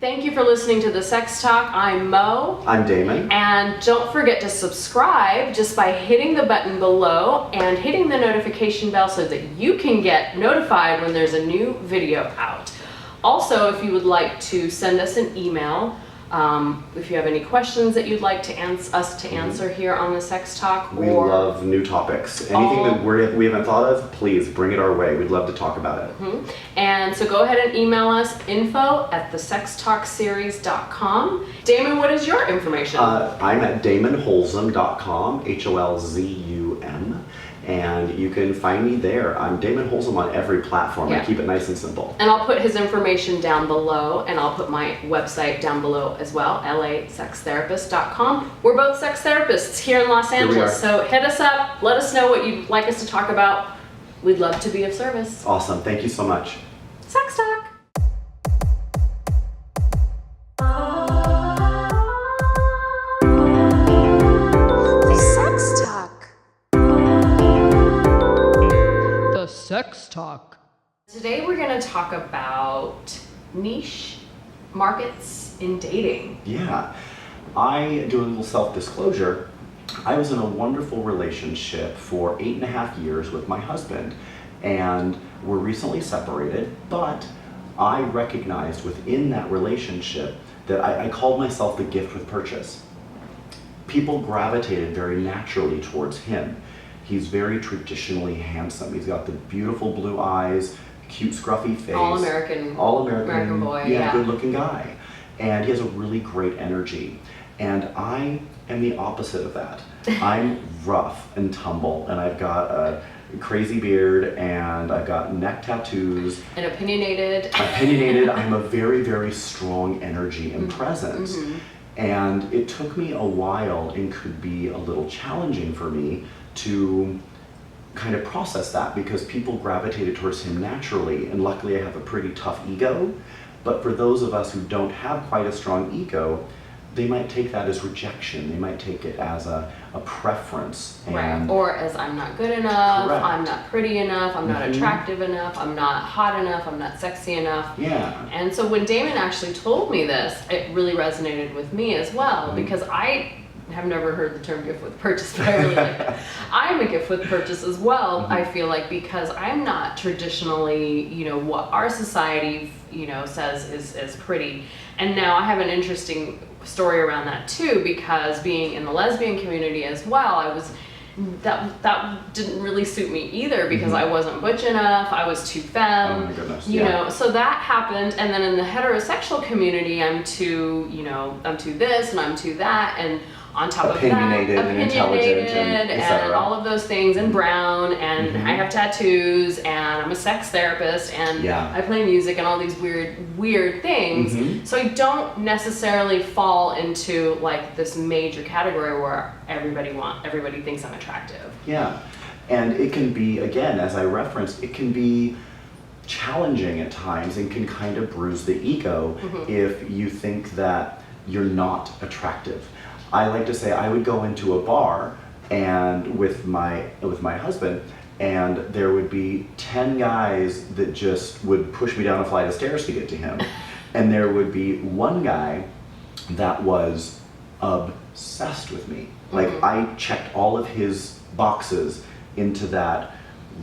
Thank you for listening to The Sex Talk. I'm Mo. I'm Damon. And don't forget to subscribe just by hitting the button below and hitting the notification bell so that you can get notified when there's a new video out. Also, if you would like to send us an email, if you have any questions that you'd like to us to answer here on The Sex Talk. We love new topics. Anything that we haven't thought of, please bring it our way. We'd love to talk about it. And so go ahead and email us info@thesextalkseries.com. Damon, what is your information? I'm at damonholzum.com, HOLZUM. And you can find me there. I'm Damon Holzum on every platform. I keep it nice and simple. And I'll put his information down below, and I'll put my website down below as well, lasextherapist.com. We're both sex therapists here in Los Angeles, so hit us up, let us know what you'd like us to talk about. We'd love to be of service. Awesome, thank you so much. Sex Talk. Sex Talk. Today we're going to talk about niche markets in dating. Yeah, I do a little self-disclosure. I was in a wonderful relationship for 8.5 years with my husband, and we're recently separated, but I recognized within that relationship that I called myself the gift with purchase. People gravitated very naturally towards him. He's very traditionally handsome. He's got the beautiful blue eyes, cute scruffy face. All-American boy. Yeah, good-looking guy. And he has a really great energy. And I am the opposite of that. I'm rough and tumble, and I've got a crazy beard, and I've got neck tattoos. And opinionated. I'm a very, very strong energy and presence. And it took me a while and could be a little challenging for me to kind of process that, because people gravitated towards him naturally, and luckily I have a pretty tough ego. But for those of us who don't have quite a strong ego, they might take that as rejection. They might take it as a preference. Right, or as I'm not good enough, Correct. I'm not pretty enough, I'm not attractive enough, I'm not hot enough, I'm not sexy enough. Yeah. And so when Damon actually told me this, it really resonated with me as well, because I have never heard the term gift with purchase, but I really like it. I'm a gift with purchase as well, I feel like, because I'm not traditionally, what our society, says is pretty. And now I have an interesting story around that too, because being in the lesbian community as well, that didn't really suit me either, because I wasn't butch enough, I was too femme. Oh my goodness. So that happened. And then in the heterosexual community, I'm too this and I'm too that, and on top of that, opinionated and intelligent and all of those things, and brown, and I have tattoos, and I'm a sex therapist, and I play music, and all these weird things. So I don't necessarily fall into like this major category where everybody thinks I'm attractive. Yeah, and it can be, again, as I referenced, it can be challenging at times and can kind of bruise the ego if you think that you're not attractive. I like to say I would go into a bar and with my husband, and there would be 10 guys that just would push me down a flight of stairs to get to him. And there would be one guy that was obsessed with me. Like, I checked all of his boxes into that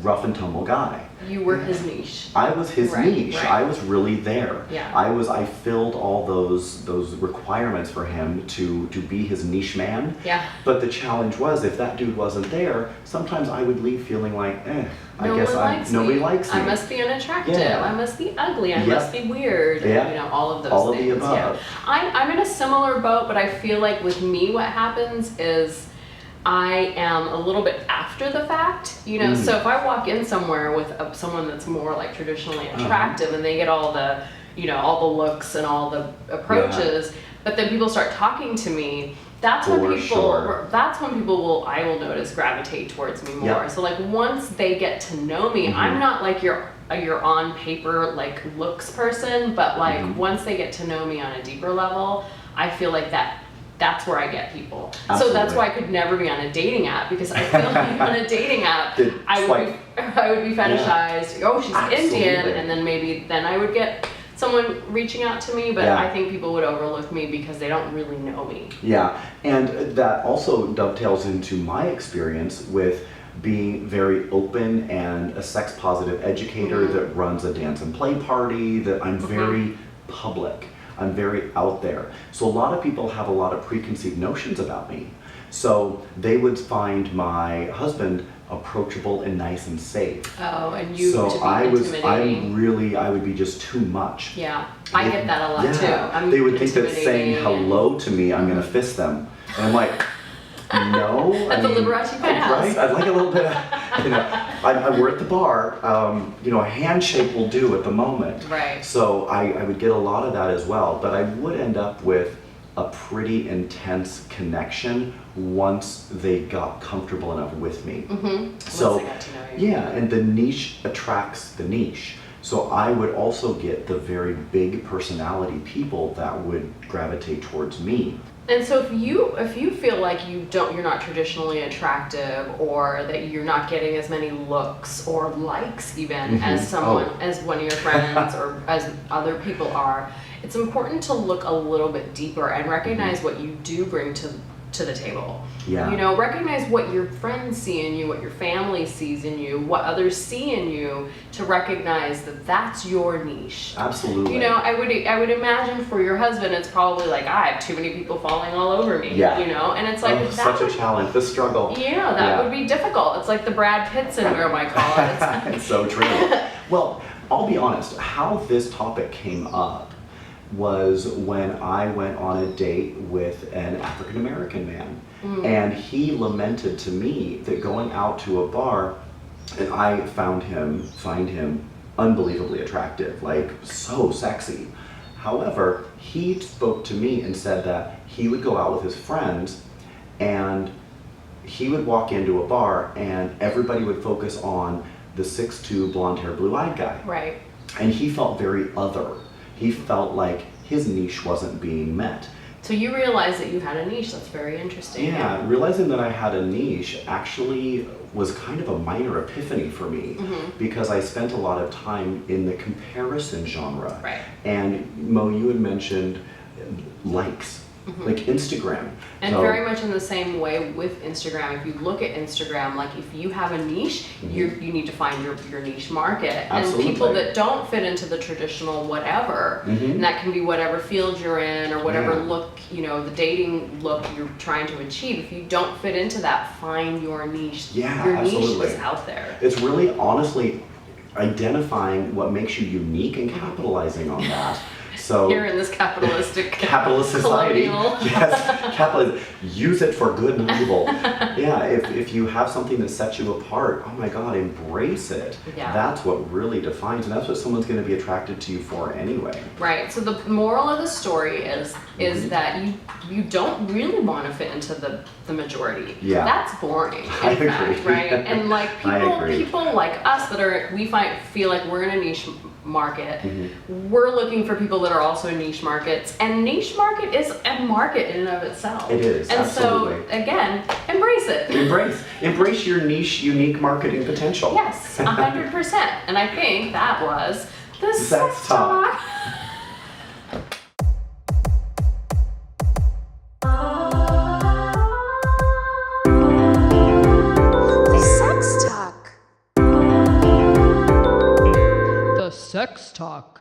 rough and tumble guy. You were his niche. I was his niche. Right. I was really there. Yeah. I filled all those requirements for him to be his niche man. Yeah. But the challenge was, if that dude wasn't there, sometimes I would leave feeling like, nobody likes me. I must be unattractive. Yeah. I must be ugly. I must be weird. Yeah. All of those all things. Of the above. Yeah. I'm in a similar boat, but I feel like with me, what happens is I am a little bit after the fact, so if I walk in somewhere with someone that's more like traditionally attractive and they get all the, all the looks and all the approaches, but then people start talking to me, that's when people I will notice gravitate towards me more. Yeah. So like once they get to know me, I'm not like your on paper like looks person, but like once they get to know me on a deeper level, I feel like that's where I get people. Absolutely. So that's why I could never be on a dating app, because I feel like on a dating app, I would be fetishized. Yeah. Oh, she's Indian, and then maybe I would get someone reaching out to me, but Yeah. I think people would overlook me because they don't really know me. Yeah, and that also dovetails into my experience with being very open and a sex positive educator that runs a dance and play party, that I'm very public. I'm very out there. So a lot of people have a lot of preconceived notions about me. So they would find my husband approachable and nice and safe. Oh, and you So to be intimidating. I would be just too much. Yeah, I get that a lot too. They would think that saying intimidating hello to me, I'm gonna fist them. And I'm like, no. At the Liberace Penthouse. Right? I'd like a little bit of, we're at the bar, a handshake will do at the moment. Right. So I would get a lot of that as well, but I would end up with a pretty intense connection once they got comfortable enough with me. So, Once they got to know you. yeah, and the niche attracts the niche. So I would also get the very big personality people that would gravitate towards me. And so if you feel like you're not traditionally attractive, or that you're not getting as many looks or likes even as as one of your friends or as other people are, it's important to look a little bit deeper and recognize what you do bring to the table. Yeah. Recognize what your friends see in you, what your family sees in you, what others see in you, to recognize that that's your niche. Absolutely. I would imagine for your husband, it's probably like, I have too many people falling all over me. Yeah. And it's like that such a challenge, the struggle. that would be difficult. It's like the Brad Pitt syndrome, I call it. It's so true. Well, I'll be honest, how this topic came up was when I went on a date with an African American man. And he lamented to me that going out to a bar, and I find him unbelievably attractive, like so sexy. However, he spoke to me and said that he would go out with his friends and he would walk into a bar and everybody would focus on the 6'2", blonde-haired, blue-eyed guy. Right. And he felt very other. He felt like his niche wasn't being met. So you realize that you had a niche. That's very interesting. Yeah, realizing that I had a niche actually was kind of a minor epiphany for me, because I spent a lot of time in the comparison genre. Right. And Mo, you had mentioned likes, like Instagram. And So- very much in the same way with Instagram, if you look at Instagram, like if you have a niche, you need to find your niche market. Absolutely. And people that don't fit into the traditional whatever, and that can be whatever field you're in or whatever Yeah. look, the dating look you're trying to achieve. If you don't fit into that, find your niche. Yeah, your absolutely. niche is out there. It's really honestly identifying what makes you unique and capitalizing on that. So Here in this capitalistic capitalist society, colonial. yes, capitalism, use it for good and evil. Yeah, if you have something that sets you apart, oh my God, embrace it. Yeah. That's what really defines, and that's what someone's going to be attracted to you for anyway. Right. So the moral of the story is that you don't really want to fit into the majority. Yeah. That's boring. In I fact, agree. right? And like I agree. people like us that feel like we're in a niche market. We're looking for people that are also niche markets, and niche market is a market in and of itself. It is, And absolutely. so again, embrace it. Embrace your niche, unique marketing potential. Yes, 100%. And I think that was the Sex Talk. Sex Talk.